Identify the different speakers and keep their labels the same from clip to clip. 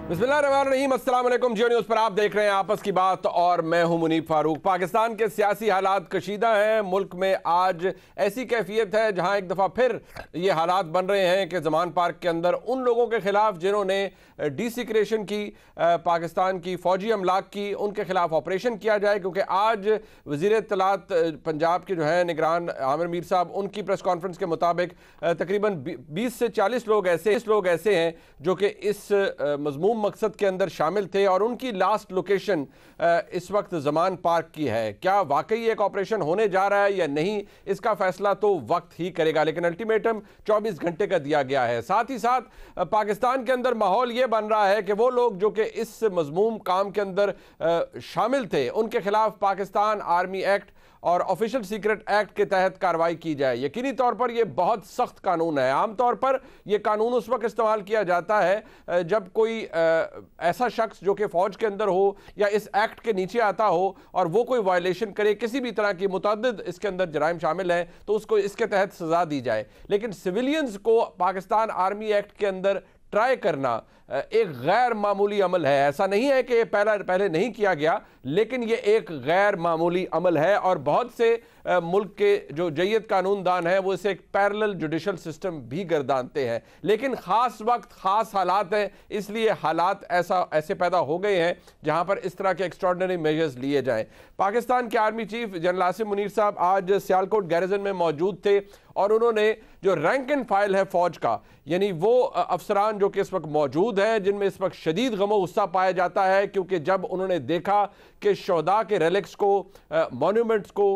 Speaker 1: बिस्मिल्लाहिर्रहमानिर्रहीम, अस्सलाम वालेकुम। जियो न्यूज़ पर आप देख रहे हैं आपस की बात और मैं हूं मुनीब फारूक। पाकिस्तान के सियासी हालात कशीदा हैं। मुल्क में आज ऐसी कैफियत है जहां एक दफ़ा फिर ये हालात बन रहे हैं कि ज़मान पार्क के अंदर उन लोगों के खिलाफ जिन्होंने डिसिक्रेशन की, पाकिस्तान की फ़ौजी अमलाक की, उनके खिलाफ ऑपरेशन किया जाए। क्योंकि आज वज़ीर इत्तलात पंजाब के जो है निगरान आमिर मीर साहब, उनकी प्रेस कॉन्फ्रेंस के मुताबिक तकरीबन 20 से 40 लोग ऐसे हैं जो कि इस मज़मूम मकसद के अंदर शामिल थे और उनकी लास्ट लोकेशन इस वक्त ज़मान पार्क की है। क्या वाकई एक ऑपरेशन होने जा रहा है या नहीं, इसका फैसला तो वक्त ही करेगा, लेकिन अल्टीमेटम 24 घंटे का दिया गया है। साथ ही साथ पाकिस्तान के अंदर माहौल ये बन रहा है कि वो लोग जो कि इस मज़मूम काम के अंदर शामिल थे, उनके खिलाफ पाकिस्तान आर्मी एक्ट और ऑफिशियल सीक्रेट एक्ट के तहत कार्रवाई की जाए। यकीनी तौर पर यह बहुत सख्त कानून है। आमतौर पर यह कानून उस वक्त इस्तेमाल किया जाता है जब कोई ऐसा शख्स जो कि फ़ौज के अंदर हो या इस एक्ट के नीचे आता हो और वो कोई वायलेशन करे, किसी भी तरह की मुतअद्दिद इसके अंदर जराइम शामिल हैं, तो उसको इसके तहत सज़ा दी जाए। लेकिन सिविलियंस को पाकिस्तान आर्मी एक्ट के अंदर ट्राई करना एक गैर मामूली अमल है। ऐसा नहीं है कि ये पहले नहीं किया गया, लेकिन ये एक गैर मामूली अमल है और बहुत से मुल्क के जो जय्यद कानूनदान हैं वो इसे एक पैरेलल जुडिशल सिस्टम भी गर्दानते हैं। लेकिन ख़ास वक्त ख़ास हालात हैं, इसलिए हालात ऐसे पैदा हो गए हैं जहाँ पर इस तरह के एक्स्ट्रॉर्डनरी मेजर्स लिए जाएँ। पाकिस्तान के army chief general Asim Munir साहब आज सियालकोट गैरिजन में मौजूद थे और उन्होंने जो रैंक एंड फाइल है फ़ौज का, यानी वो अफसरान जो कि इस वक्त मौजूद हैं, जिनमें इस वक्त शदीद गम गुस्सा पाया जाता है, क्योंकि जब उन्होंने देखा कि शोहदा के रेलिक्स को, मॉन्यूमेंट्स को,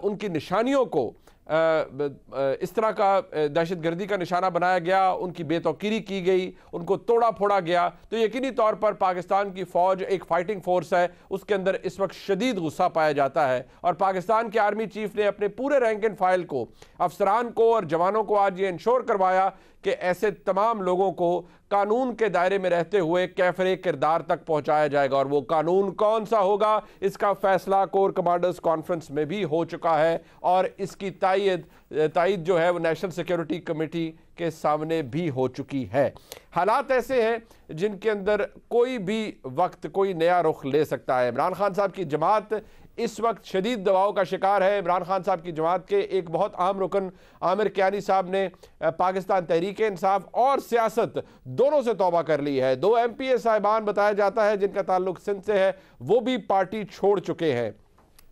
Speaker 1: उनकी निशानियों को इस तरह का दहशतगर्दी का निशाना बनाया गया, उनकी बेतौकीरी की गई, उनको तोड़ा फोड़ा गया, तो यकीनी तौर पर पाकिस्तान की फ़ौज एक फ़ाइटिंग फ़ोर्स है, उसके अंदर इस वक्त शदीद गुस्सा पाया जाता है। और पाकिस्तान के आर्मी चीफ ने अपने पूरे रैंक एंड फाइल को, अफसरान को और जवानों को आज ये इंश्योर करवाया कि ऐसे तमाम लोगों को कानून के दायरे में रहते हुए कैफरे किरदार तक पहुंचाया जाएगा। और वो कानून कौन सा होगा, इसका फैसला कोर कमांडर्स कॉन्फ्रेंस में भी हो चुका है और इसकी तायद जो है वो नेशनल सिक्योरिटी कमेटी के सामने भी हो चुकी है। हालात ऐसे हैं जिनके अंदर कोई भी वक्त कोई नया रुख ले सकता है। इमरान खान साहब की जमात इस वक्त शदीद दबाव का शिकार है। इमरान खान साहब की जमात के एक बहुत अहम रुकन आमिर कियानी साहब ने पाकिस्तान तहरीक इंसाफ और सियासत दोनों से तौबा कर ली है। 2 MPA साहिबान बताया जाता है जिनका ताल्लुक सिंध से है, वो भी पार्टी छोड़ चुके हैं।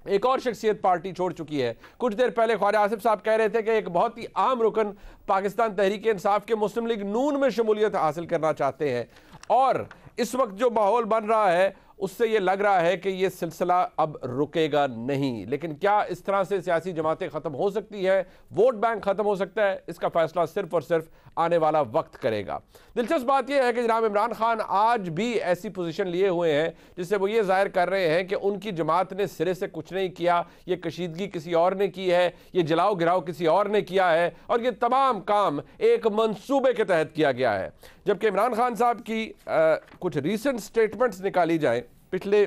Speaker 1: एक और शख्सियत पार्टी छोड़ चुकी है। कुछ देर पहले ख्वाजा आसिफ साहब कह रहे थे कि एक बहुत ही अहम रुकन पाकिस्तान तहरीक इंसाफ के मुस्लिम लीग नून में शमूलियत हासिल करना चाहते हैं। और इस वक्त जो माहौल बन रहा है उससे ये लग रहा है कि ये सिलसिला अब रुकेगा नहीं। लेकिन क्या इस तरह से सियासी जमातें ख़त्म हो सकती है, वोट बैंक ख़त्म हो सकता है, इसका फैसला सिर्फ और सिर्फ आने वाला वक्त करेगा। दिलचस्प बात यह है कि जनाब इमरान खान आज भी ऐसी पोजीशन लिए हुए हैं जिससे वो ये जाहिर कर रहे हैं कि उनकी जमात ने सिरे से कुछ नहीं किया, ये कशीदगी किसी और ने की है, ये जलाओ गिराओ किसी और ने किया है और ये तमाम काम एक मंसूबे के तहत किया गया है। जबकि इमरान खान साहब की कुछ रीसेंट स्टेटमेंट्स निकाली जाएं पिछले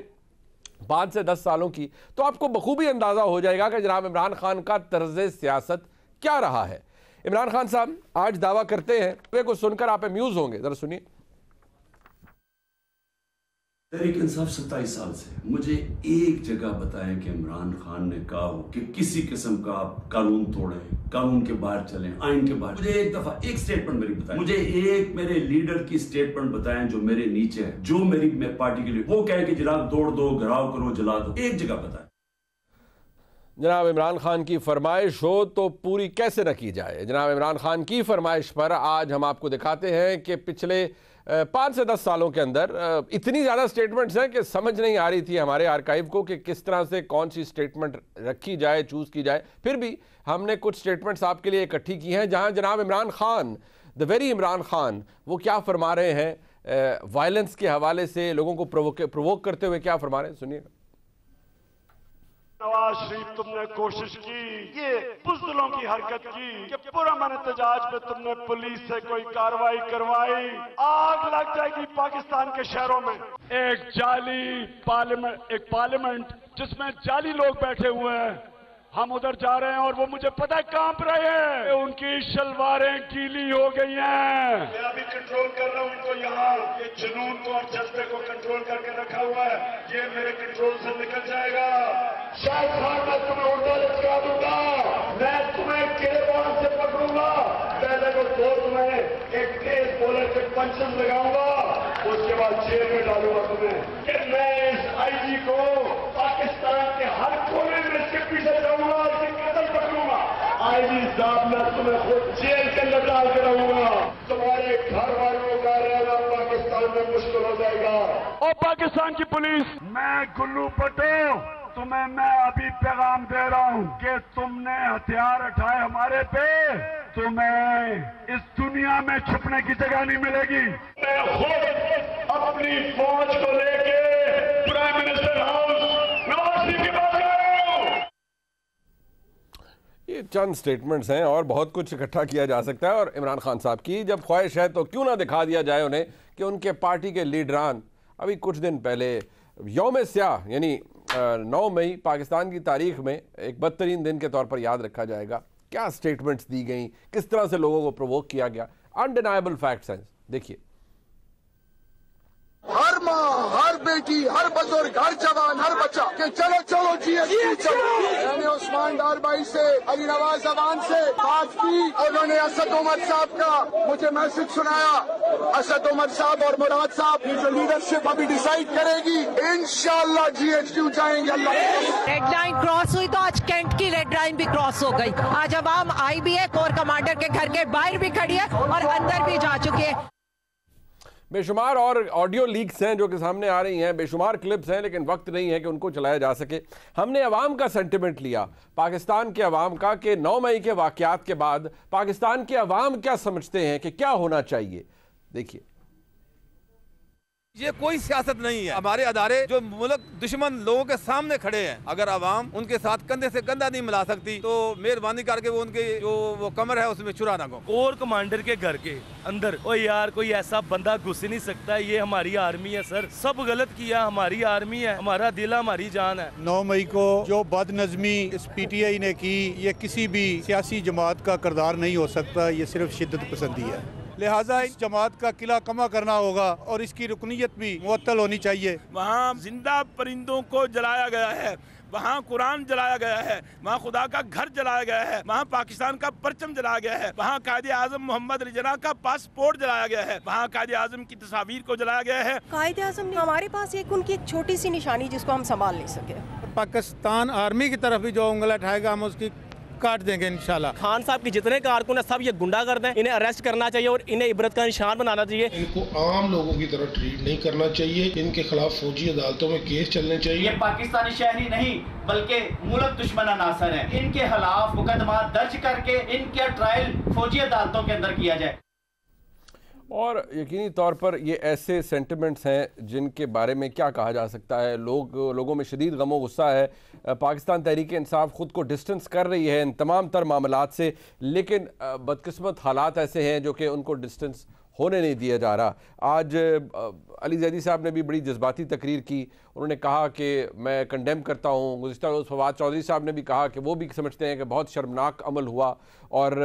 Speaker 1: 5 से 10 सालों की, तो आपको बखूबी अंदाज़ा हो जाएगा कि जनाब इमरान खान का तर्ज सियासत क्या रहा है। इमरान खान साहब आज दावा करते हैं, वे को सुनकर आप अम्यूज होंगे, जरा सुनिए।
Speaker 2: तहरीक इंसाफ 27 साल से मुझे एक जगह बताएं कि इमरान खान ने कहा हो कि किसी किस्म का आप कानून तोड़ें, कानून के बाहर चलें, आइन के बाहर। मुझे एक दफा एक स्टेटमेंट मेरी बताएं, मुझे एक मेरे लीडर की स्टेटमेंट बताएं जो मेरे नीचे है, जो मेरी पार्टी के लिए वो कहे कि जनाब तोड़ दो, घराव करो, जला दो। एक जगह बताएं।
Speaker 1: जनाब इमरान खान की फरमाइश हो तो पूरी कैसे न की जाए। जनाब इमरान खान की फरमाइश पर आज हम आपको दिखाते हैं कि पिछले 5 से 10 सालों के अंदर इतनी ज़्यादा स्टेटमेंट्स हैं कि समझ नहीं आ रही थी हमारे आर्काइव को कि किस तरह से कौन सी स्टेटमेंट रखी जाए, चूज़ की जाए। फिर भी हमने कुछ स्टेटमेंट्स आपके लिए इकट्ठी की हैं जहां जनाब इमरान खान, द वेरी इमरान खान, वो क्या फरमा रहे हैं वायलेंस के हवाले से, लोगों को प्रोवोक करते हुए क्या फरमा रहे हैं, सुनिएगा।
Speaker 3: नवाज शरीफ तुमने कोशिश की, ये बुज़दिलों की हरकत की कि पुरअमन एहतजाज पे तुमने पुलिस से कोई कार्रवाई करवाई, आग लग जाएगी पाकिस्तान के शहरों में। एक जाली पार्लियामेंट जिसमें जाली लोग बैठे हुए हैं, हम उधर जा रहे हैं और वो मुझे पता है कांप रहे हैं, उनकी शलवारें गीली हो गई हैं। मैं अभी कंट्रोल कर रहा हूं उनको, यहाँ ये जुनून को और जज्बे को कंट्रोल करके रखा हुआ है, ये मेरे कंट्रोल से निकल जाएगा। शायद खान मैं तुम्हें उल्टा लटका दूंगा, मैं तुम्हें गिरबान से पकड़ूंगा, पहले तो तुम्हें एक तेज बॉलर से पंचम लगाऊंगा, उसके बाद जेल में डालूंगा तुम्हें। कि मैं इस आईजी को पाकिस्तान के हर कोने में इसके पीछे जाऊंगा और इसकी कत्ल पकड़ूंगा। आईजी साहब मैं तुम्हें खुद जेल के अंदर डाल के रहूंगा, तुम्हारे घर वालों का रहना पाकिस्तान में मुश्किल हो जाएगा। और पाकिस्तान की पुलिस, मैं गुल्लू भट्टो तुम्हें मैं अभी पैगाम दे रहा हूं कि तुमने हथियार उठाए हमारे पे, तुम्हें इस दुनिया में छुपने की जगह नहीं मिलेगी। मैं खुद अपनी फौज को लेके prime minister house Nawaz Sharif के पास जा रहा हूं।
Speaker 1: ये चंद स्टेटमेंट्स हैं और बहुत कुछ इकट्ठा किया जा सकता है। और इमरान खान साहब की जब ख्वाहिश है तो क्यों ना दिखा दिया जाए उन्हें कि उनके पार्टी के लीडरान अभी कुछ दिन पहले यौम स्याह यानी 9 मई पाकिस्तान की तारीख में एक बदतरीन दिन के तौर पर याद रखा जाएगा, क्या स्टेटमेंट्स दी गई, किस तरह से लोगों को प्रोवोक किया गया। अनडिनाइबल फैक्ट्स हैं, देखिए।
Speaker 4: हर माँ, हर बेटी, हर बुजुर्ग, हर जवान, हर बच्चा कि चलो चलो जीएसटी चलो। मैंने उस्मान डार भाई से, अली नवाज जवान से बात की, उन्होंने असद उमर साहब का मुझे मैसेज सुनाया। असद उमर साहब और मुराद साहब की जो लीडरशिप अभी डिसाइड करेगी, इंशाअल्लाह जीएसटी जाएंगे। अल्लाह
Speaker 5: रेड लाइन क्रॉस हुई तो आज कैंट की रेड लाइन भी क्रॉस हो गई। आज अवाम आई भी है, कोर कमांडर के घर के बाहर भी खड़ी है और अंदर भी जा चुकी है।
Speaker 1: बेशुमार और ऑडियो लीक्स हैं जो कि सामने आ रही हैं, बेशुमार क्लिप्स हैं, लेकिन वक्त नहीं है कि उनको चलाया जा सके। हमने अवाम का सेंटिमेंट लिया, पाकिस्तान के अवाम का, कि 9 मई के वाक़यात के बाद पाकिस्तान के अवाम क्या समझते हैं कि क्या होना चाहिए। देखिए,
Speaker 6: ये कोई सियासत नहीं है। हमारे अदारे जो मुल्क दुश्मन लोगों के सामने खड़े हैं, अगर आवाम उनके साथ कंधे से कंधा नहीं मिला सकती तो मेहरबानी करके वो उनके जो वो कमर है उसमें चुरा ना गो।
Speaker 7: कोर कमांडर के घर के अंदर ओ यार कोई ऐसा बंदा घुस नहीं सकता, ये हमारी आर्मी है सर, सब गलत किया, हमारी आर्मी है, हमारा दिल हमारी जान है।
Speaker 8: 9 मई को जो बदनज़मी इस PTI ने की, ये किसी भी सियासी जमात का किरदार नहीं हो सकता, ये सिर्फ शिद्दत पसंदी है। लिहाजा इस जमात का किला कमा करना होगा और इसकी रुकनीयत भी मुअत्तल होनी चाहिए।
Speaker 7: वहाँ जिंदा परिंदों को जलाया गया है, वहाँ कुरान जलाया गया है, वहाँ खुदा का घर जलाया गया है, वहाँ पाकिस्तान का परचम जलाया गया है, वहाँ कायदे आजम मोहम्मद रिजना का पासपोर्ट जलाया गया है, वहाँ कायदे आजम की तस्वीर को जलाया गया है।
Speaker 5: कायदे आजम ने हमारे पास एक उनकी एक छोटी सी निशानी जिसको हम संभाल नहीं सके।
Speaker 8: पाकिस्तान आर्मी की तरफ भी जो उंगली उठाएगा हम उसकी काट देंगे इंशाल्लाह।
Speaker 7: खान साहब की जितने कारकुन है सब ये गुंडागर्द हैं, इन्हें अरेस्ट करना चाहिए और इन्हें इबरत का निशान बनाना चाहिए।
Speaker 9: इनको आम लोगों की तरह ट्रीट नहीं करना चाहिए, इनके खिलाफ फौजी अदालतों में केस चलने चाहिए।
Speaker 10: ये पाकिस्तानी शहरी नहीं बल्कि मुल्क दुश्मन अनासर है, इनके खिलाफ मुकदमा दर्ज करके इनका ट्रायल फौजी अदालतों के अंदर किया जाए।
Speaker 1: और यकीनी तौर पर ये ऐसे सेंटिमेंट्स हैं जिनके बारे में क्या कहा जा सकता है। लोगों में शदीद गमो गुस्सा है। पाकिस्तान तहरीक इंसाफ ख़ुद को डिस्टेंस कर रही है इन तमाम तर मामलात से, लेकिन बदकिस्मत हालात ऐसे हैं जो कि उनको डिस्टेंस होने नहीं दिया जा रहा। आज अली जैदी साहब ने भी बड़ी जज्बाती तकरीर की, उन्होंने कहा कि मैं कंडेम करता हूँ। गुज़िश्ता रोज़ फवाद चौधरी साहब ने भी कहा कि वो भी समझते हैं कि बहुत शर्मनाक अमल हुआ और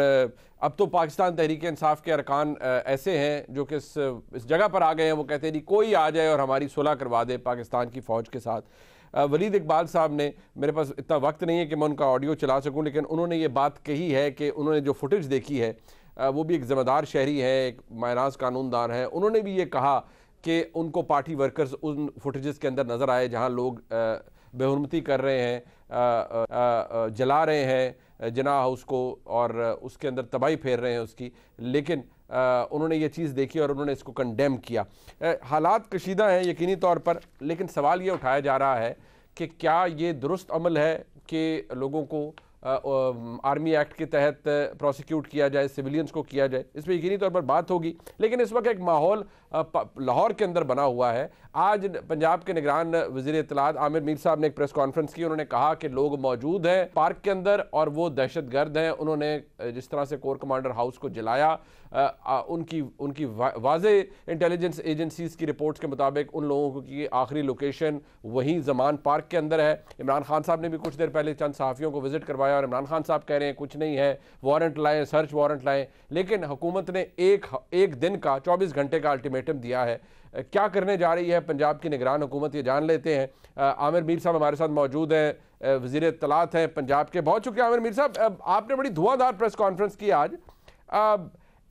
Speaker 1: अब तो पाकिस्तान तहरीक इंसाफ के अरकान ऐसे हैं जो कि इस जगह पर आ गए हैं, वो कहते हैं कोई आ जाए और हमारी सुलह करवा दे पाकिस्तान की फ़ौज के साथ। वलीद इकबाल साहब ने, मेरे पास इतना वक्त नहीं है कि मैं उनका ऑडियो चला सकूँ, लेकिन उन्होंने ये बात कही है कि उन्होंने जो फुटेज देखी है, वो भी एक ज़िम्मेदार शहरी है, एक मायनाज कानूनदान है, उन्होंने भी ये कहा कि उनको पार्टी वर्कर्स उन फुटेजेस के अंदर नज़र आए जहाँ लोग बेहुरमती कर रहे हैं, जला रहे हैं जिना हाउस को और उसके अंदर तबाही फेर रहे हैं उसकी, लेकिन उन्होंने ये चीज़ देखी और उन्होंने इसको कंडेम किया। हालात कशीदा हैं यकीनी तौर पर, लेकिन सवाल ये उठाया जा रहा है कि क्या ये दुरुस्त अमल है कि लोगों को आर्मी एक्ट के तहत प्रोसिक्यूट किया जाए, सिविलियंस को किया जाए। इस पर यकीनी तौर पर बात होगी, लेकिन इस वक्त एक माहौल लाहौर के अंदर बना हुआ है। आज पंजाब के निगरान वज़ीर इत्तलात आमिर मीर साहब ने एक प्रेस कॉन्फ्रेंस की। उन्होंने कहा कि लोग मौजूद हैं पार्क के अंदर और वो दहशतगर्द हैं। उन्होंने जिस तरह से कोर कमांडर हाउस को जलाया, उनकी वाज़े इंटेलिजेंस एजेंसीज़ की रिपोर्ट्स के मुताबिक उन लोगों की आखिरी लोकेशन वहीं ज़मान पार्क के अंदर है। इमरान खान साहब ने भी कुछ देर पहले चंद सहाफ़ियों को विज़िट करवाया और इमरान खान साहब कह रहे हैं कुछ नहीं है, वारंट लाएँ, सर्च वारंट लाएँ। लेकिन हुकूमत ने एक दिन का 24 घंटे का अल्टीमेटम दिया है। क्या करने जा रही है पंजाब की निगरान हुकूमत, ये जान लेते हैं। आमिर मीर साहब हमारे साथ मौजूद हैं, वज़ीर इत्तलात हैं पंजाब के। बहुत शुक्रिया आमिर मीर साहब, आपने बड़ी धुआंधार प्रेस कॉन्फ्रेंस की आज।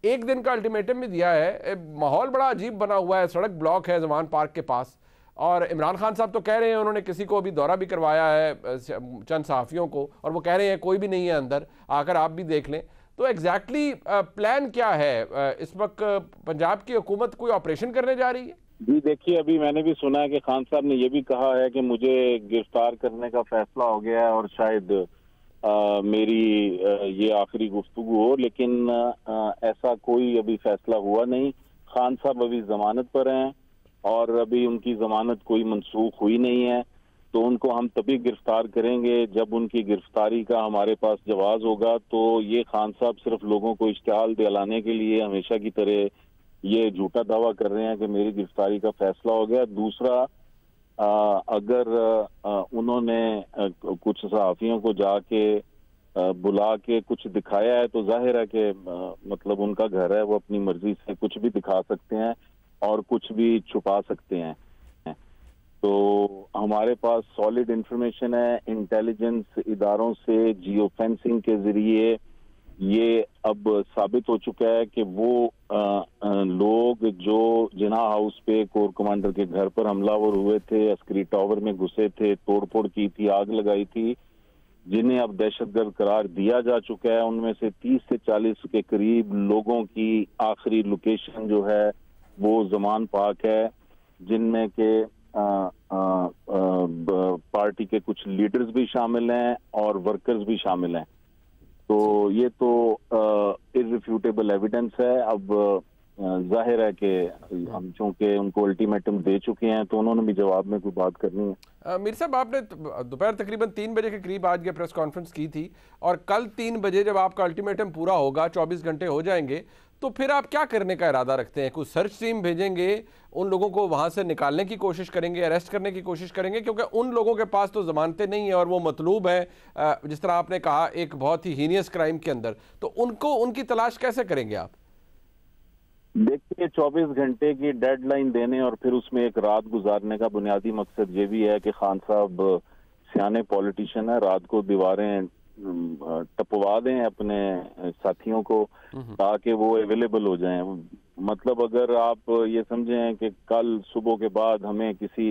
Speaker 1: एक दिन का अल्टीमेटम भी दिया है। माहौल बड़ा अजीब बना हुआ है, सड़क ब्लॉक है ज़मान पार्क के पास और इमरान खान साहब तो कह रहे हैं उन्होंने किसी को अभी दौरा भी करवाया है, चंद सहाफ़ियों को, और वो कह रहे हैं कोई भी नहीं है अंदर, आकर आप भी देख लें। तो एग्जैक्टली प्लान क्या है इस वक्त? पंजाब की हुकूमत कोई ऑपरेशन करने जा रही है?
Speaker 11: जी देखिए, अभी मैंने भी सुना है कि खान साहब ने ये भी कहा है कि मुझे गिरफ्तार करने का फैसला हो गया है और शायद मेरी ये आखिरी गुफ्तगू हो, लेकिन ऐसा कोई अभी फैसला हुआ नहीं। खान साहब अभी जमानत पर हैं और अभी उनकी जमानत कोई मनसूख हुई नहीं है, तो उनको हम तभी गिरफ्तार करेंगे जब उनकी गिरफ्तारी का हमारे पास जवाब होगा। तो ये खान साहब सिर्फ लोगों को इश्तिहाल दिलाने के लिए हमेशा की तरह ये झूठा दावा कर रहे हैं कि मेरी गिरफ्तारी का फैसला हो गया। दूसरा, अगर उन्होंने कुछ सहाफ़ियों को जाके बुला के कुछ दिखाया है तो जाहिर है कि मतलब उनका घर है, वो अपनी मर्जी से कुछ भी दिखा सकते हैं और कुछ भी छुपा सकते हैं। तो हमारे पास सॉलिड इंफॉर्मेशन है इंटेलिजेंस इदारों से, जियो फेंसिंग के जरिए ये अब साबित हो चुका है कि वो लोग जो जिन्ना हाउस पे कोर कमांडर के घर पर हमलावर हुए थे, अस्करी टावर में घुसे थे, तोड़फोड़ की थी, आग लगाई थी, जिन्हें अब दहशतगर्द करार दिया जा चुका है, उनमें से 30 से 40 के करीब लोगों की आखिरी लोकेशन जो है वो ज़मान पार्क है, जिनमें के पार्टी के कुछ लीडर्स भी शामिल हैं और वर्कर्स भी शामिल हैं। तो ये तो इररिफ्यूटेबल एविडेंस है। अब जाहिर है कि हम चूंकि उनको अल्टीमेटम दे चुके हैं तो उन्होंने भी जवाब में कोई बात करनी है।
Speaker 1: मीर साहब, आपने दोपहर तकरीबन 3 बजे के करीब आज ये प्रेस कॉन्फ्रेंस की थी और कल 3 बजे जब आपका अल्टीमेटम पूरा होगा, 24 घंटे हो जाएंगे, तो फिर आप क्या करने का इरादा रखते हैं? कुछ सर्च टीम भेजेंगे, उन लोगों को वहां से निकालने की कोशिश करेंगे, अरेस्ट करने की कोशिश करेंगे? क्योंकि उन लोगों के पास तो जमानतें नहीं है और वो मतलूब है, जिस तरह आपने कहा, एक बहुत ही हीनियस क्राइम के अंदर। तो उनको उनकी तलाश कैसे करेंगे आप?
Speaker 11: देखिए, 24 घंटे की डेडलाइन देने और फिर उसमें एक रात गुजारने का बुनियादी मकसद ये भी है कि खान साहब सियाने पॉलिटिशियन है, रात को दीवारें टपवा दें अपने साथियों को ताकि वो अवेलेबल हो जाएं। मतलब अगर आप ये समझें कि कल सुबह के बाद हमें किसी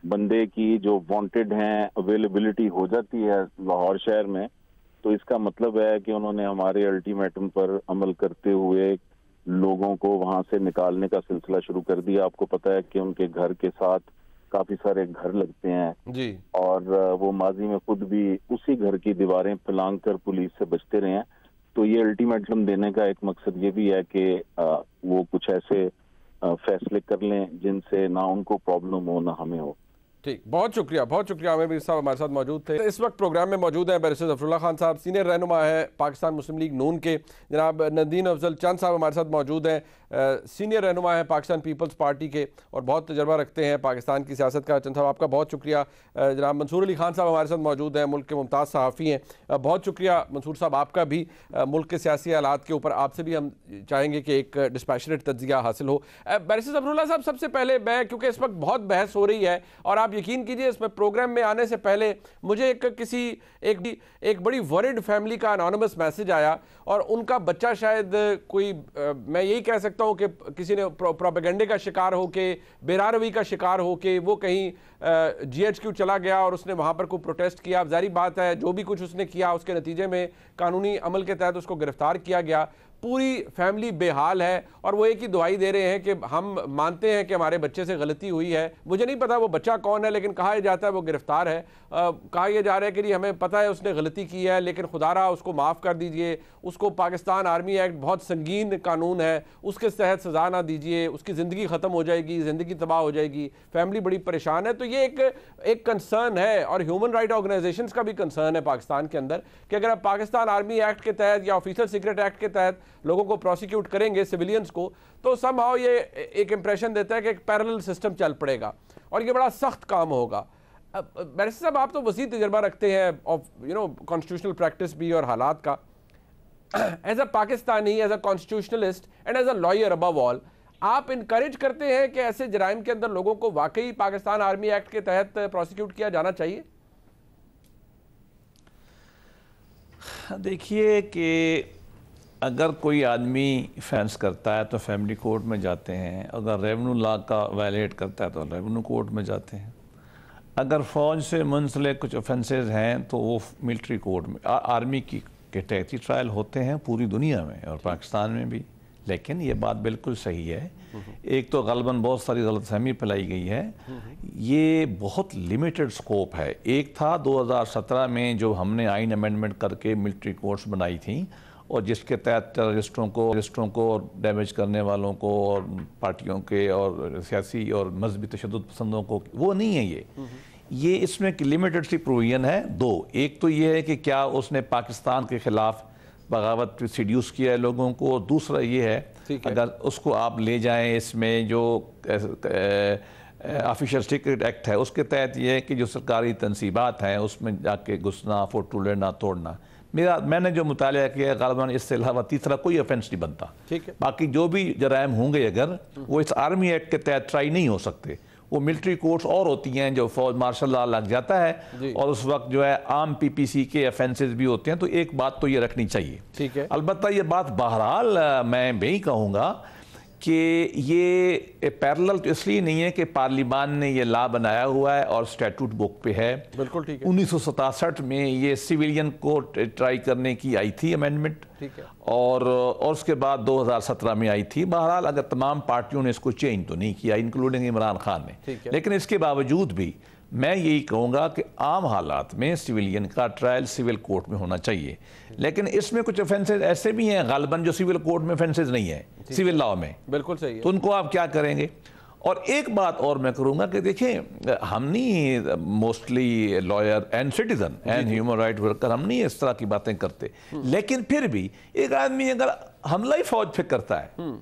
Speaker 11: बंदे की जो वांटेड हैं अवेलेबिलिटी हो जाती है लाहौर शहर में, तो इसका मतलब है कि उन्होंने हमारे अल्टीमेटम पर अमल करते हुए लोगों को वहां से निकालने का सिलसिला शुरू कर दिया। आपको पता है कि उनके घर के साथ काफी सारे घर लगते हैं
Speaker 1: जी, और
Speaker 11: वो माजी में खुद भी उसी घर की दीवारें फलांग कर पुलिस से बचते रहे हैं। तो ये अल्टीमेटम देने का एक मकसद ये भी है कि वो कुछ ऐसे फैसले कर लें जिनसे ना उनको प्रॉब्लम हो ना हमें हो।
Speaker 1: ठीक, बहुत शुक्रिया आमिर मीर साहब हमारे साथ मौजूद थे। इस वक्त प्रोग्राम में मौजूद हैं बैरिस्टर ज़फ़रुल्लाह खान साहब, सीनियर रहनुमा है पाकिस्तान मुस्लिम लीग नून के। जनाब नदीन अफजल चंद साहब हमारे साथ मौजूद हैं, सीनियर रहनुमा है पाकिस्तान पीपल्स पार्टी के और बहुत तजर्बा रखते हैं पाकिस्तान की सियासत का। चंद साहब आपका बहुत शुक्रिया। जनाब मंसूर अली खान साहब हमारे साथ मौजूद हैं, मुल्क के मुमताज़ सहाफ़ी हैं। बहुत शुक्रिया मंसूर साहब आपका भी। मुल्क के सियासी हालात के ऊपर आपसे भी हम चाहेंगे कि एक डिस्पैशनेट तज्ज़िया हासिल हो। बैरिस्टर ज़फ़रुल्लाह साहब, सबसे पहले मैं, क्योंकि इस वक्त बहुत बहस हो रही है और आप यकीन कीजिए इसमें प्रोग्राम में आने से पहले मुझे एक बड़ी वरिड फैमिली का अनोनिमस मैसेज आया और उनका बच्चा शायद कोई, मैं यही कह सकता हूं कि किसी ने प्रोपेगेंडे का शिकार हो के, बेरारवी का शिकार हो के वो कहीं GHQ चला गया और उसने वहां पर कोई प्रोटेस्ट किया। अब जारी बात है जो भी कुछ उसने किया उसके नतीजे में कानूनी अमल के तहत उसको गिरफ्तार किया गया। पूरी फैमिली बेहाल है और वो एक ही दुहाई दे रहे हैं कि हम मानते हैं कि हमारे बच्चे से गलती हुई है। मुझे नहीं पता वो बच्चा कौन है, लेकिन कहा जाता है वो गिरफ्तार है। कहा यह जा रहा है कि हमें पता है उसने गलती की है, लेकिन खुदारा उसको माफ़ कर दीजिए, उसको पाकिस्तान आर्मी एक्ट बहुत संगीन कानून है, उसके तहत सज़ा ना दीजिए, उसकी ज़िंदगी ख़त्म हो जाएगी, ज़िंदगी तबाह हो जाएगी, फैमिली बड़ी परेशान है। तो ये एक कंसर्न है और ह्यूमन राइट ऑर्गेनाइजेशंस का भी कंसर्न है पाकिस्तान के अंदर कि अगर आप पाकिस्तान आर्मी एक्ट के तहत या ऑफिसर सीक्रेट एक्ट के तहत लोगों को प्रोसिक्यूट करेंगे, सिविलियंस को, तो समहाउ ये एक इंप्रेशन देता है कि एक पैरेलल सिस्टम चल पड़ेगा और ये बड़ा सख्त काम होगा। बैरिस्टर साहब, आप तो वसी तजर्बा रखते हैं ऑफ कॉन्स्टिट्यूशनल प्रैक्टिस भी और हालात का। As a Pakistani, as a constitutionalist and as a lawyer above all, आप इनकरेज करते हैं कि ऐसे जराइम के अंदर लोगों को वाकई पाकिस्तान आर्मी एक्ट के तहत प्रोसिक्यूट किया जाना चाहिए?
Speaker 12: देखिए कि अगर कोई आदमी फेंस करता है तो फैमिली कोर्ट में जाते हैं, अगर रेवेन्यू लॉ का वायलेट करता है तो रेवेन्यू कोर्ट में जाते हैं, अगर फ़ौज से मुंसलिक कुछ ऑफेंसेस हैं तो वो मिलिट्री कोर्ट में, आर्मी के तहत ही ट्रायल होते हैं पूरी दुनिया में और पाकिस्तान में भी। लेकिन ये बात बिल्कुल सही है, एक तो गलबन बहुत सारी गलतफहमी फैलाई गई है, ये बहुत लिमिटेड स्कोप है। एक था 2017 में जो हमने आइन अमेंडमेंट करके मिलिट्री कोर्ट्स बनाई थी और जिसके तहत टेररिस्टों को और डैमेज करने वालों को और पार्टियों के और सियासी और मजहबी तशद्दुद पसंदों को, वो नहीं है ये इसमें एक लिमिटेड सी प्रोविजन है। दो, एक तो ये है कि क्या उसने पाकिस्तान के खिलाफ बगावत सीड्यूस किया है लोगों को, और दूसरा ये है अगर उसको आप ले जाएं इसमें जो ऑफिशियल सीक्रेट एक्ट है उसके तहत ये है कि जो सरकारी तनसीबात हैं उसमें जाके घुसना, फोटो लेना, तोड़ना। मैंने जो मुतालिया किया है गालिबन इससे अलावा तीसरा कोई ऑफेंस नहीं बनता। ठीक है, बाकी जो भी जराइम होंगे अगर वो इस आर्मी एक्ट के तहत ट्राई नहीं हो सकते, वो मिलिट्री कोर्ट्स और होती हैं जो फौज मार्शल लॉ लग जाता है और उस वक्त जो है आम पीपीसी के ऑफेंसेस भी होते हैं। तो एक बात तो ये रखनी चाहिए। ठीक है, अलबत्ता ये बात बहरहाल मैं भी कहूँगा कि ये पैरेलल तो इसलिए नहीं है कि पार्लियामान ने ये लॉ बनाया हुआ है और स्टैट्यूट बुक पे है। बिल्कुल ठीक है। 1967 में ये सिविलियन को ट्राई करने की आई थी अमेंडमेंट, ठीक है, और उसके बाद 2017 में आई थी। बहरहाल अगर तमाम पार्टियों ने इसको चेंज तो नहीं किया, इंक्लूडिंग इमरान खान ने, लेकिन इसके बावजूद भी मैं यही कहूँगा कि आम हालात में सिविलियन का ट्रायल सिविल कोर्ट में होना चाहिए। लेकिन इसमें कुछ ऑफेंसेस ऐसे भी हैं गालिबन जो सिविल कोर्ट में ऑफेंसेस नहीं है, सिविल लॉ में। बिल्कुल सही है। तो उनको आप क्या करेंगे? और एक बात और मैं करूँगा कि देखिए, हम नहीं mostly lawyer and citizen and human right worker, हम नहीं इस तरह की बातें करते, लेकिन फिर भी एक आदमी अगर हमला ही फौज पे करता है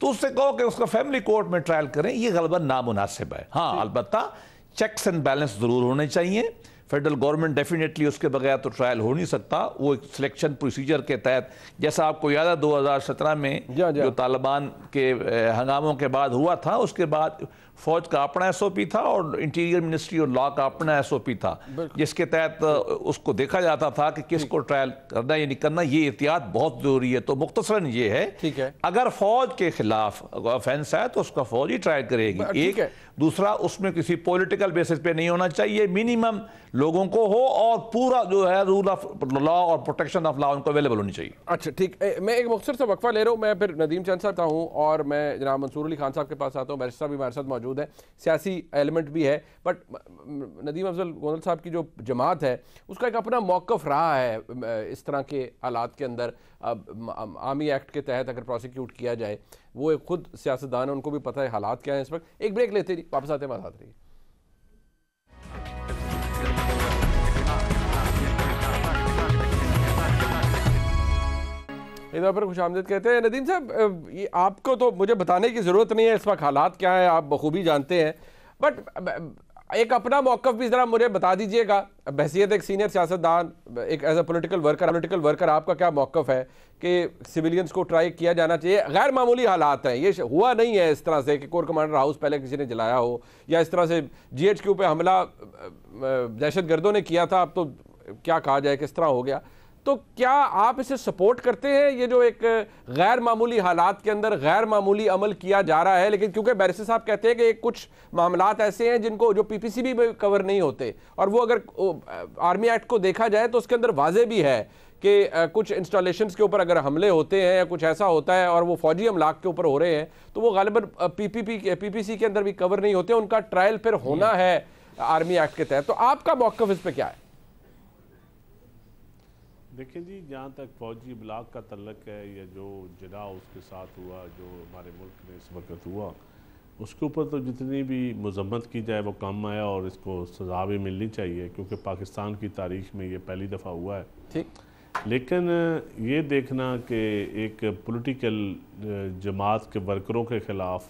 Speaker 12: तो उससे कहो कि उसका फैमिली कोर्ट में ट्रायल करें, ये गालिबन नामुनासिब है। हाँ, अलबत्ता चेक्स एंड बैलेंस जरूर होने चाहिए। फेडरल गवर्नमेंट डेफिनेटली उसके बगैर तो ट्रायल हो नहीं सकता। वो एक सिलेक्शन प्रोसीजर के तहत, जैसा आपको याद है 2017 में जो तालिबान के हंगामों के बाद हुआ था, उसके बाद फौज का अपना एसओपी था और इंटीरियर मिनिस्ट्री और लॉ का अपना एसओपी था, जिसके तहत उसको देखा जाता था कि किसको ट्रायल करना या नहीं करना। ये एहतियात बहुत जरूरी है। तो मुख्तसरन ये है, ठीक है, अगर फौज के खिलाफ ऑफेंस है तो उसका फौज ही ट्रायल करेगी। एक, दूसरा, उसमें किसी पॉलिटिकल बेसिस पे नहीं होना चाहिए, मिनिमम लोगों को हो और पूरा जो है रूल ऑफ लॉ और प्रोटेक्शन ऑफ लॉ उनको अवेलेबल होनी चाहिए।
Speaker 1: अच्छा, ठीक। मैं एक मुख्तसर सा वक्फा ले रहा हूँ, मैं फिर नदीम चंद साहब हूँ और मैं जनाब मंसूर अली खान साहब के पास आता हूँ। बैरिस्टर साहब भी हमारे साथ मौजूद है, सियासी एलिमेंट भी है, बट नदीम अफजल गोंदल साहब की जो जमात है उसका एक अपना मौक़िफ़ रहा है इस तरह के हालात के अंदर। आर्मी एक्ट के तहत अगर प्रोसिक्यूट किया जाए, वो एक खुद सियासतदान है, उनको भी पता है हालात क्या है इस वक्त। एक ब्रेक लेते ही वापस आते हैं, बात रही। एक बार पर खुशामदीद कहते हैं। नदीम साहब, ये आपको तो मुझे बताने की ज़रूरत नहीं है इस वक्त हालात क्या है, आप बखूबी जानते हैं, बट एक अपना मौक़िफ़ भी ज़रा मुझे बता दीजिएगा बहसियत एक सीनियर सियासतदान, एक एज अ पॉलिटिकल वर्कर आपका क्या मौक़िफ़ है कि सिविलियंस को ट्राई किया जाना चाहिए? गैर मामूली हालात हैं, ये हुआ नहीं है इस तरह से कि कोर कमांडर हाउस पहले किसी ने जलाया हो या इस तरह से GHQ पे हमला दहशतगर्दों ने किया था, अब तो क्या कहा जाए किस तरह हो गया। तो क्या आप इसे सपोर्ट करते हैं, ये जो एक गैर मामूली हालात के अंदर गैर मामूली अमल किया जा रहा है? लेकिन क्योंकि बैरिस्टर साहब कहते हैं कि कुछ मामलात ऐसे हैं जिनको जो PPCB में कवर नहीं होते, और वो अगर आर्मी एक्ट को देखा जाए तो उसके अंदर वाजे भी है कि कुछ इंस्टॉलेशंस के ऊपर अगर हमले होते हैं या कुछ ऐसा होता है और वो फौजी अमलाक के ऊपर हो रहे हैं तो वो गालिबन पीपीसी के अंदर भी कवर नहीं होते, उनका ट्रायल फिर होना है आर्मी एक्ट के तहत। तो आपका मौक़िफ़ इस पे क्या है?
Speaker 13: देखिए जी, जहाँ तक फौजी ब्लाक का तल्लक है या जो जना उसके साथ हुआ, जो हमारे मुल्क में इस वक्त हुआ, उसके ऊपर तो जितनी भी मजम्मत की जाए वो कम आया और इसको सज़ा भी मिलनी चाहिए, क्योंकि पाकिस्तान की तारीख़ में ये पहली दफ़ा हुआ है। ठीक, लेकिन ये देखना कि एक पॉलिटिकल जमात के वर्करों के ख़िलाफ़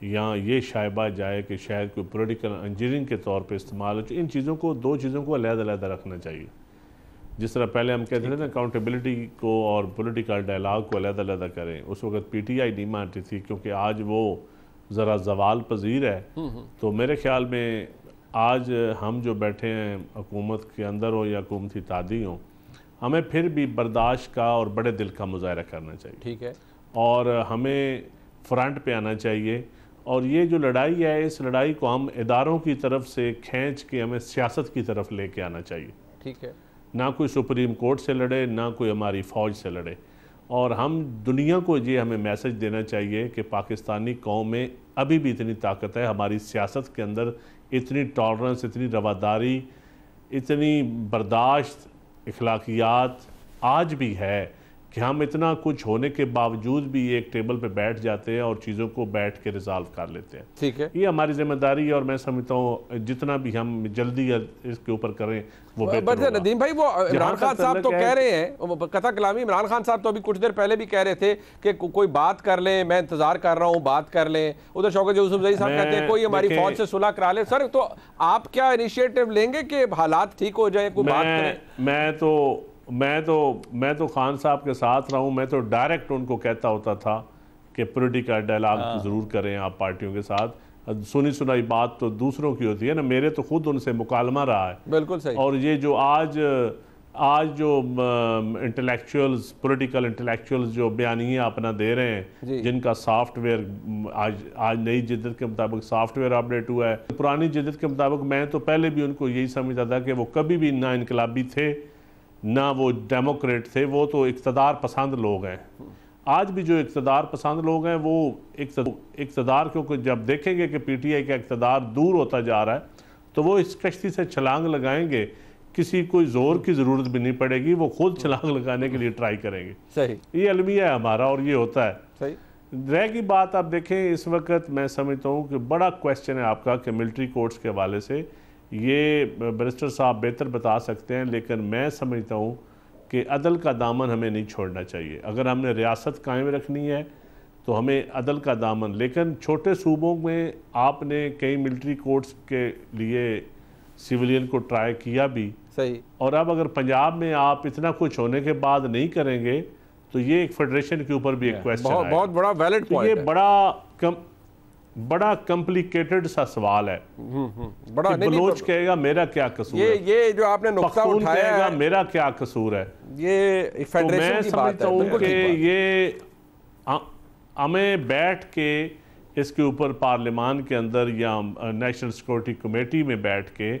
Speaker 13: या ये शायबा जाए कि शायद कोई पॉलिटिकल इंजीनियरिंग के तौर पे इस्तेमाल हो, इन चीज़ों को, दो चीज़ों को अलग-अलग रखना चाहिए। जिस तरह पहले हम कहते थे ना अकाउंटेबिलिटी को और पॉलिटिकल डायलॉग को अलग-अलग करें, उस वक्त पीटीआई नहीं मानती थी, क्योंकि आज वो ज़रा जवाल पजीर है। तो मेरे ख्याल में आज हम जो बैठे हैं हुकूमत के अंदर हो या हुकूमती तादी हों, हमें फिर भी बर्दाश्त का और बड़े दिल का मुजाहरा करना चाहिए। ठीक है, और हमें फ्रंट पे आना चाहिए। और ये जो लड़ाई है, इस लड़ाई को हम इदारों की तरफ से खींच के हमें सियासत की तरफ लेके आना चाहिए। ठीक है, ना कोई सुप्रीम कोर्ट से लड़े, ना कोई हमारी फ़ौज से लड़े। और हम दुनिया को ये हमें मैसेज देना चाहिए कि पाकिस्तानी कौम में अभी भी इतनी ताकत है, हमारी सियासत के अंदर इतनी टॉलरेंस, इतनी रवादारी, इतनी बर्दाश्त, इखलाकियात आज भी है कि हम इतना कुछ होने के बावजूद भी एक टेबल पे बैठ जाते हैं और चीज़ों को बैठ के रिजॉल्व कर लेते हैं। ठीक है, ये हमारी जिम्मेदारी है और मैं समझता हूँ जितना भी हम जल्दी इसके ऊपर करें वो बेहतर होगा।
Speaker 1: नदीम भाई, वो इमरान खान साहब तो कह रहे हैं, कथा कलामी इमरान खान साहब तो अभी कुछ देर पहले भी कह रहे थे कि कोई बात कर लें, मैं इंतजार कर रहा हूँ, बात कर लें। उधर शौकत यूसुफजई साहब कहते हैं कोई हमारी फौज से सुलह करा ले। सर, तो आप क्या इनिशिएटिव लेंगे कि हालात ठीक हो जाए, कोई बात करें?
Speaker 13: मैं तो खान साहब के साथ रहा हूँ। मैं तो डायरेक्ट उनको कहता होता था कि पॉलिटिकल डायलॉग ज़रूर करें आप पार्टियों के साथ। सुनी सुनाई बात तो दूसरों की होती है ना, मेरे तो खुद उनसे मुकालमा रहा है। बिल्कुल सही। और ये जो आज जो इंटेलेक्चुअल्स, पॉलिटिकल इंटेलेक्चुअल्स जो बयानिए अपना दे रहे हैं, जिनका सॉफ्टवेयर आज नई जिद्दत के मुताबिक सॉफ्टवेयर अपडेट हुआ है, पुरानी जिद्दत के मुताबिक मैं तो पहले भी उनको यही समझता था कि वो कभी भी ना इनकलाबी थे ना वो डेमोक्रेट थे, वो तो इक़्तिदार पसंद लोग हैं। आज भी जो इक़्तिदार पसंद लोग हैं वो इक़्तिदार क्योंकि जब देखेंगे कि पीटीआई का इक़्तिदार दूर होता जा रहा है तो वो इस कश्ती से छलांग लगाएंगे, किसी कोई ज़ोर की ज़रूरत भी नहीं पड़ेगी, वो खुद छलांग लगाने के लिए ट्राई करेंगे। सही, ये अलमिया है हमारा और ये होता है। सही, रह की बात आप देखें, इस वक्त मैं समझता हूँ कि बड़ा क्वेश्चन है आपका कि मिलिट्री कोर्ट्स के हवाले से, ये बैरिस्टर साहब बेहतर बता सकते हैं, लेकिन मैं समझता हूँ कि अदल का दामन हमें नहीं छोड़ना चाहिए। अगर हमने रियासत कायम रखनी है तो हमें अदल का दामन, लेकिन छोटे सूबों में आपने कई मिलिट्री कोर्ट्स के लिए सिविलियन को ट्राई किया भी। सही, और अब अगर पंजाब में आप इतना कुछ होने के बाद नहीं करेंगे तो ये एक फेडरेशन के ऊपर भी एक क्वेश्चन है। बहुत बड़ा वैलिड पॉइंट है। ये बड़ा कॉम्प्लिकेटेड सा सवाल है। बड़ा बलोच कहेगा मेरा क्या कसूर है, ये जो आपने नुक्ता उठाया है, मेरा क्या कसूर है, ये फेडरेशन की बात है। मैं समझता हूँ कि ये हमें बैठ के इसके ऊपर पार्लियामान के अंदर या नेशनल सिक्योरिटी कमेटी में बैठ के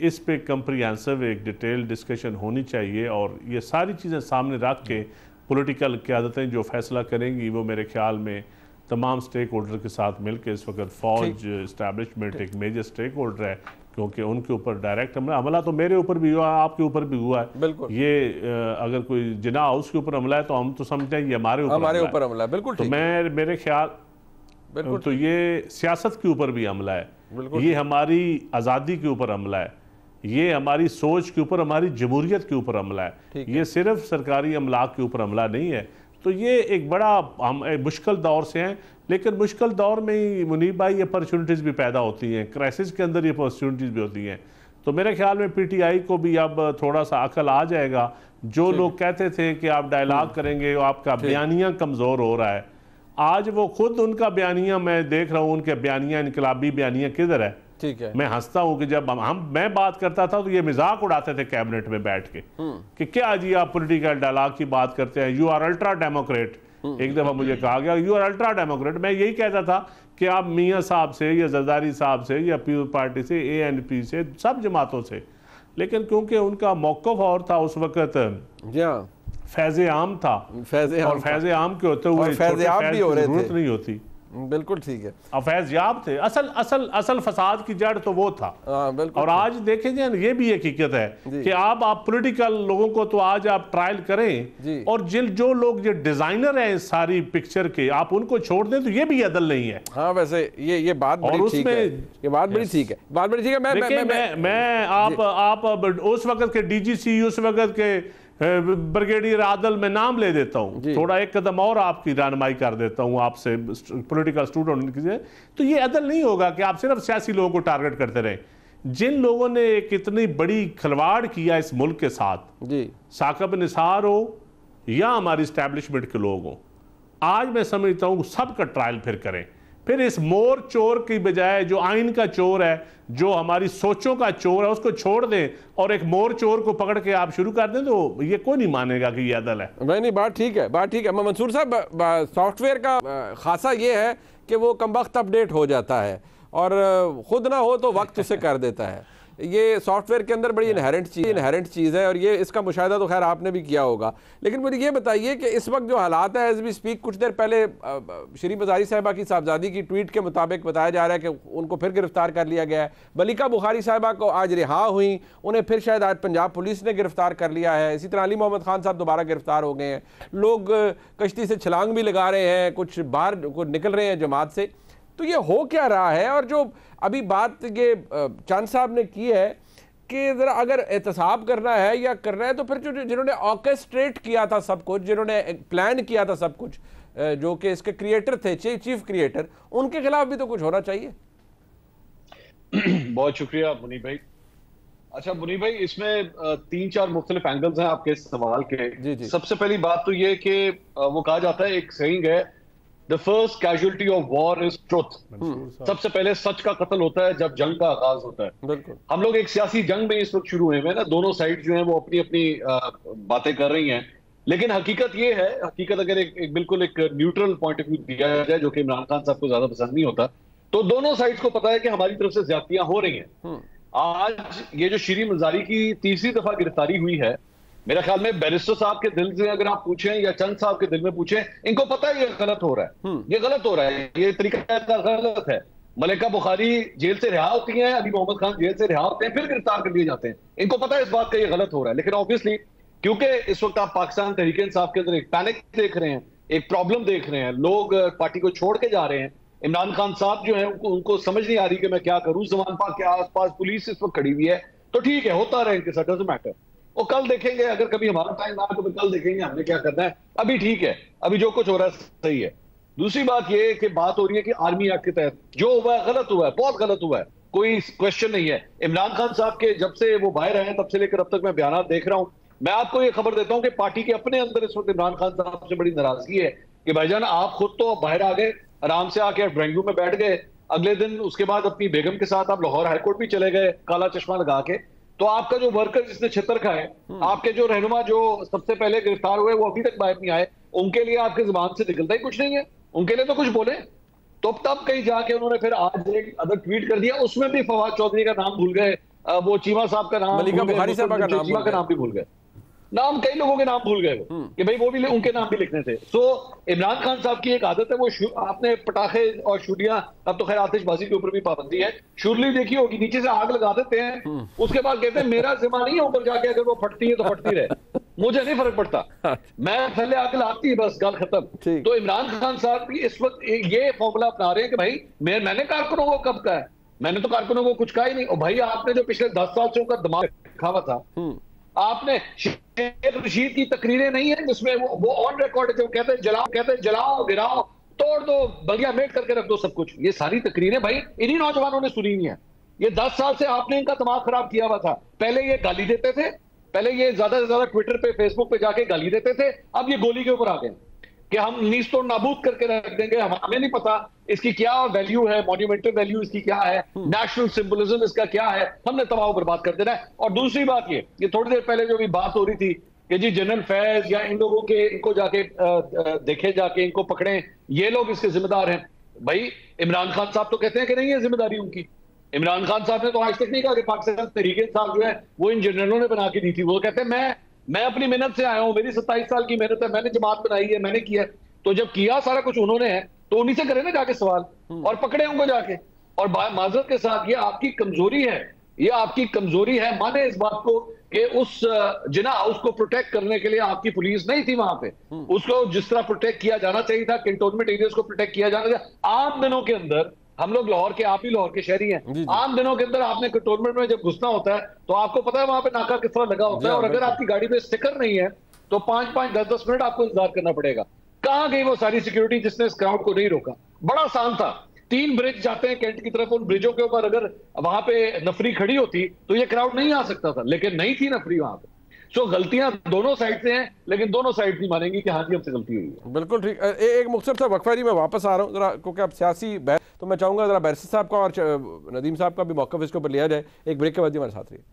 Speaker 13: इस पे कंप्रिहेंसिव एक डिटेल डिस्कशन होनी चाहिए और ये सारी चीज़ें सामने रख के पॉलिटिकल क़यादतें जो फैसला करेंगी वो मेरे ख्याल में तमाम स्टेक होल्डर के साथ मिलकर, इस वक्त फौज इस्टेब्लिशमेंट एक मेजर स्टेक होल्डर है क्योंकि उनके ऊपर डायरेक्ट हमला तो मेरे ऊपर भी हुआ, आपके ऊपर भी हुआ है। बिल्कुल, ये अगर कोई जिना हाउस के ऊपर हमला है तो हम तो समझते हैं ये हमारे ऊपर हमला है। बिल्कुल, तो मेरे ख्याल तो ये सियासत के ऊपर भी हमला है, ये हमारी आज़ादी के ऊपर हमला है, ये हमारी सोच के ऊपर, हमारी जमहूरियत के ऊपर हमला है, ये सिर्फ सरकारी अमलाक के ऊपर हमला नहीं है। तो ये एक बड़ा हम मुश्किल दौर से हैं, लेकिन मुश्किल दौर में ही मुनीब भाई अपॉर्चुनिटीज़ भी पैदा होती हैं, क्राइसिस के अंदर ये अपॉर्चुनिटीज़ भी होती हैं। तो मेरे ख्याल में पीटीआई को भी अब थोड़ा सा अकल आ जाएगा। जो लोग कहते थे कि आप डायलॉग करेंगे, आपका बयानिया कमज़ोर हो रहा है, आज वो खुद उनका बयानिया मैं देख रहा हूँ, उनके बयानिया इनकलाबी बयानिया किधर है। ठीक है, मैं हंसता हूँ कि जब मैं बात करता था तो ये मजाक उड़ाते थे कैबिनेट में बैठ के कि क्या जी आप पॉलिटिकल डायलॉग की बात करते हैं, यू आर अल्ट्रा डेमोक्रेट। एक दफा मुझे कहा गया यू आर अल्ट्रा डेमोक्रेट। मैं यही कहता था कि आप मियाँ साहब से या जरदारी साहब से या पीपल्स पार्टी से, ANP से, सब जमातों से लेकिन क्योंकि उनका मौक़िफ़ और था उस वक्त, फैज़ आम था, और फैज़ आम के होते हुए
Speaker 1: फैज़ आम भी हो रहे थे,
Speaker 13: जरूरत नहीं होती।
Speaker 1: बिल्कुल ठीक है,
Speaker 13: फैज़ याब थे। असल फसाद की जड़ तो वो था। और आज देखें ये भी हकीकत है कि आप पॉलिटिकल लोगों को तो आज आप ट्रायल करें, और जो लोग ये डिजाइनर हैं इस सारी पिक्चर के, आप उनको छोड़ दें तो ये भी अदल नहीं है।
Speaker 1: हाँ वैसे ये बात बड़ी ठीक है, ये बात बड़ी ठीक है, बात बड़ी ठीक है।
Speaker 13: मैं आप उस वक्त के डीजीसी, उस वक्त के ब्रिगेडियर आदल में नाम ले देता हूँ, थोड़ा एक कदम और आपकी रहनुमाई कर देता हूँ आपसे पॉलिटिकल स्टूडेंट की। तो ये अदल नहीं होगा कि आप सिर्फ सियासी लोगों को टारगेट करते रहे। जिन लोगों ने एक इतनी बड़ी खिलवाड़ किया इस मुल्क के साथ, साकिब निसार हो या हमारी इस्टेब्लिशमेंट के लोग हों, आज मैं समझता हूँ सबका ट्रायल फिर करें। फिर इस मोर चोर की बजाय जो आइन का चोर है, जो हमारी सोचों का चोर है, उसको छोड़ दें और एक मोर चोर को पकड़ के आप शुरू कर दें, तो ये कोई नहीं मानेगा कि ये अदल है।
Speaker 1: नहीं, बात ठीक है, बात ठीक है। मंसूर साहब, सॉफ्टवेयर का खासा ये है कि वो कमबख्त अपडेट हो जाता है और खुद ना हो तो वक्त उसे कर देता है। ये सॉफ्टवेयर के अंदर बड़ी इनहेरेंट चीज़ है, और ये इसका मुशाहिदा तो खैर आपने भी किया होगा। लेकिन मुझे ये बताइए कि इस वक्त जो हालात है, एज वी स्पीक, कुछ देर पहले श्री बाजारी साहिबा की साहबजादी की ट्वीट के मुताबिक बताया जा रहा है कि उनको फिर गिरफ्तार कर लिया गया है। मलिका बुखारी साहिबा को आज रिहा हुई, उन्हें फिर शायद आज पंजाब पुलिस ने गिरफ्तार कर लिया है। इसी तरह अली मोहम्मद खान साहब दोबारा गिरफ्तार हो गए हैं। लोग कश्ती से छलांग भी लगा रहे हैं, कुछ बाहर निकल रहे हैं जमात से। तो ये हो क्या रहा है? और जो अभी बात ये चांद साहब ने की है कि ज़रा अगर एहतसाब करना है या करना है, तो फिर जो जिन्होंने ऑर्केस्ट्रेट किया था सब कुछ, जिन्होंने प्लान किया था सब कुछ, जो कि इसके क्रिएटर थे, चीफ क्रिएटर, उनके खिलाफ भी तो कुछ होना चाहिए।
Speaker 14: बहुत शुक्रिया मुनीब भाई। अच्छा मुनीब भाई, इसमें 3-4 मुख्तलिफ एंगल्स हैं आपके सवाल के। सबसे पहली बात तो ये कि वो कहा जाता है, एक सेइंग है, The first casualty of war is truth। सबसे पहले सच का कत्ल होता है जब जंग का आगाज होता है। हम लोग एक सियासी जंग में इस वक्त शुरू हुए हैं ना, दोनों साइड जो है वो अपनी अपनी बातें कर रही हैं, लेकिन हकीकत ये है, हकीकत अगर एक बिल्कुल एक न्यूट्रल पॉइंट ऑफ व्यू दिया जाए, जो कि इमरान खान साहब को ज्यादा पसंद नहीं होता, तो दोनों साइड्स को पता है कि हमारी तरफ से ज्यादतियां हो रही हैं। आज ये जो श्री मजारी की तीसरी दफा गिरफ्तारी हुई है, मेरे ख्याल में बैरिस्टर साहब के दिल से अगर आप पूछें या चंद साहब के दिल में पूछें, इनको पता है ये गलत हो रहा है, ये गलत हो रहा है, ये तरीका गलत है। मलिका बुखारी जेल से रिहा होती हैं, अली मोहम्मद खान जेल से रिहा होते हैं, फिर गिरफ्तार कर दिए जाते हैं। इनको पता है इस बात का ये गलत हो रहा है, लेकिन ऑब्वियसली क्योंकि इस वक्त आप पाकिस्तान तहरीक इंसाफ के अंदर एक पैनिक देख रहे हैं, एक प्रॉब्लम देख रहे हैं, लोग पार्टी को छोड़ के जा रहे हैं। इमरान खान साहब जो है उनको समझ नहीं आ रही कि मैं क्या करूं, जमान पाक के आसपास पुलिस इस वक्त खड़ी हुई है, तो ठीक है, होता रहे, इनके साथ डजंट मैटर, वो कल देखेंगे, अगर कभी हमारा टाइम आए तो कल देखेंगे हमने क्या करना है। अभी ठीक है, अभी जो कुछ हो रहा है सही है। दूसरी बात ये कि बात हो रही है कि आर्मी एक्ट के तहत जो हुआ है गलत हुआ है, बहुत गलत हुआ है, कोई क्वेश्चन नहीं है। इमरान खान साहब के जब से वो बाहर आए तब से लेकर अब तक मैं बयान देख रहा हूं, मैं आपको ये खबर देता हूं कि पार्टी के अपने अंदर इस वक्त इमरान खान साहब से बड़ी नाराजगी है कि भाईजान आप खुद तो बाहर आ गए, आराम से आके ड्राइंग रूम में बैठ गए, अगले दिन उसके बाद अपनी बेगम के साथ आप लाहौर हाईकोर्ट भी चले गए काला चश्मा लगा के, तो आपका जो वर्कर जिसने छितर खाए, आपके जो रहनुमा जो सबसे पहले गिरफ्तार हुए वो अभी तक बाहर नहीं आए, उनके लिए आपके जुबान से निकलता ही कुछ नहीं है, उनके लिए तो कुछ बोले। तो तब कहीं जाके उन्होंने फिर आज एक अदर ट्वीट कर दिया, उसमें भी फवाद चौधरी का नाम भूल गए, वो चीमा साहब का नाम,
Speaker 1: मलिका बुखारी साहब का
Speaker 14: नाम भी भूल गए, नाम कई लोगों के नाम भूल गए कि भाई वो भी उनके नाम भी लिखने थे। सो इमरान खान साहब की एक आदत है, वो आपने पटाखे और छुरियां, अब तो खैर आतिशबाजी के ऊपर भी पाबंदी है, शुरली देखी होगी, नीचे से आग लगा देते हैं, उसके बाद कहते हैं मेरा जिम्मा नहीं है, ऊपर जाके अगर वो फटती है तो फटती रहे, मुझे नहीं फर्क पड़ता, मैं थल्ले आग लाती है, बस गल खत्म। तो इमरान खान साहब भी इस वक्त ये फॉर्मूला अपना रहे हैं कि भाई मैंने कारकुनों को कब कहा है, मैंने तो कारकुनों को कुछ कहा ही नहीं। और भाई आपने जो पिछले 10 साल से उनका दिमाग रखा हुआ था, आपने शेख रशीद की तकरीरें नहीं है जिसमें वो ऑन रिकॉर्ड है, जो कहते हैं जलाओ गिराओ तोड़ दो बगिया मेट करके रख दो सब कुछ, ये सारी तकरीरें भाई इन्हीं नौजवानों ने सुनी हुई है। ये 10 साल से आपने इनका दिमाग खराब किया हुआ था। पहले ये गाली देते थे, पहले ये ज्यादा से ज्यादा ट्विटर पे फेसबुक पे जाके गाली देते थे, अब ये गोली के ऊपर आ गए कि हम नीस तो नाबूद करके रख देंगे, हमें नहीं पता इसकी क्या वैल्यू है, मॉन्यूमेंटल वैल्यू इसकी क्या है, नेशनल सिंबलिज्म इसका क्या है, हमने तबाह बर्बाद कर देना है। और दूसरी बात ये थोड़ी देर पहले जो भी बात हो रही थी कि जी जनरल फैज या इन लोगों के, इनको जाके देखे, जाके इनको पकड़े, ये लोग इसके जिम्मेदार हैं। भाई इमरान खान साहब तो कहते हैं कि नहीं है जिम्मेदारी उनकी, इमरान खान साहब ने तो आज तक नहीं कहा कि पाकिस्तान तहरीक इंसाफ जो है वो इन जनरलों ने बना के दी थी। वो कहते हैं मैं अपनी मेहनत से आया हूं, मेरी 27 साल की मेहनत है, मैंने जमात बनाई है, मैंने किया। तो जब किया सारा कुछ उन्होंने है तो उन्हीं से करें ना जाके सवाल, और पकड़े उनको जाके। और माजरत के साथ ये आपकी कमजोरी है, ये आपकी कमजोरी है। माने इस बात को कि उस जिना हाउस को प्रोटेक्ट करने के लिए आपकी पुलिस नहीं थी वहां पे, उसको जिस तरह प्रोटेक्ट किया जाना चाहिए था, कैंटोनमेंट एरियाज को प्रोटेक्ट किया जाना चाहिए। आम दिनों के अंदर हम लोग लाहौर के, आप ही लाहौर के शहरी हैं, आम दिनों के अंदर आपने कैंटोनमेंट में जब घुसना होता है तो आपको पता है वहां पे नाका किस तरह लगा होता है, और अगर आपकी गाड़ी पे स्टिकर नहीं है तो 5-5, 10-10 मिनट आपको इंतजार करना पड़ेगा। कहां गई वो सारी सिक्योरिटी जिसने इस क्राउड को नहीं रोका? बड़ा आसान था, 3 ब्रिज जाते हैं कैंट की तरफ, उन ब्रिजों के ऊपर अगर वहां पे नफरी खड़ी होती तो ये क्राउड नहीं आ सकता था, लेकिन नहीं थी नफरी वहां पे। सो गलतियां दोनों साइड से हैं, लेकिन दोनों साइड नहीं मानेंगी कि हाँ जी हमसे गलती हुई है।
Speaker 1: बिल्कुल ठीक। एक मुख्तसर सा वक्फा जी, मैं वापस आ रहा हूँ जरा, क्योंकि अब सियासी बहस, तो मैं चाहूंगा जरा बैरिस्टर साहब का और नदीम साहब का भी मौक़िफ़ इसके ऊपर लिया जाए। एक ब्रेक के बाद हमारे साथ रहिए।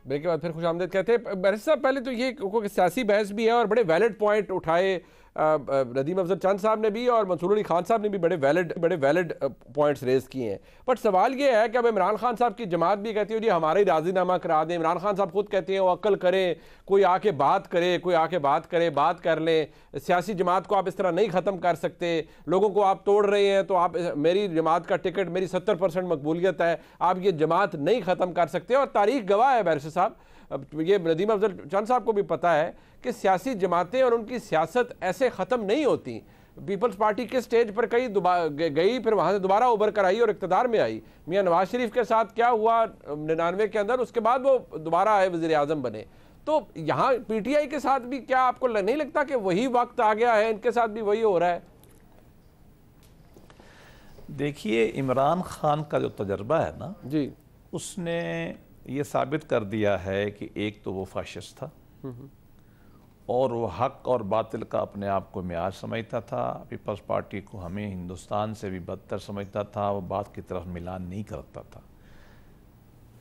Speaker 1: ब्रेक के बाद फिर खुशामदीद कहते हैं। बैरिस्टर साहब, पहले तो ये सियासी बहस भी है और बड़े वैलिड पॉइंट उठाए नदीम अफजल चंद साहब ने भी और मंसूर अली खान साहब ने भी बड़े वैलिड पॉइंट्स रेज किए हैं। बट सवाल ये है कि अब इमरान खान साहब की जमात भी कहती है जी हमारा ही राजीनामा करा दें। इमरान खान साहब खुद कहते हैं वो अक्ल करें, कोई आके बात करे, बात कर लें। सियासी जमात को आप इस तरह नहीं ख़त्म कर सकते, लोगों को आप तोड़ रहे हैं, तो आप, मेरी जमात का टिकट, मेरी 70% मकबूलियत है, आप ये जमात नहीं ख़त्म कर सकते। और तारीख गवाह है बैरिस्टर साहब, ये नदीम अफजल चंद साहब को भी पता है कि सियासी जमातें और उनकी सियासत ऐसे ख़त्म नहीं होती। पीपल्स पार्टी के स्टेज पर कई गई, फिर वहाँ से दोबारा उभर कर आई और इक़्तिदार में आई। मियाँ नवाज शरीफ के साथ क्या हुआ 99 के अंदर, उसके बाद वो दोबारा आए, वज़ीर आज़म बने। तो यहाँ PTI के साथ भी क्या आपको नहीं लगता कि वही वक्त आ गया है, इनके साथ भी वही हो रहा है?
Speaker 12: देखिए, इमरान खान का जो तजर्बा है ना
Speaker 1: जी,
Speaker 12: उसने ये साबित कर दिया है कि एक तो वो फाशिस्ट था और वो हक और बातिल का अपने आप को म्यार समझता था। पीपल्स पार्टी को हमें हिंदुस्तान से भी बदतर समझता था, वो बात की तरफ मिलान नहीं करता था।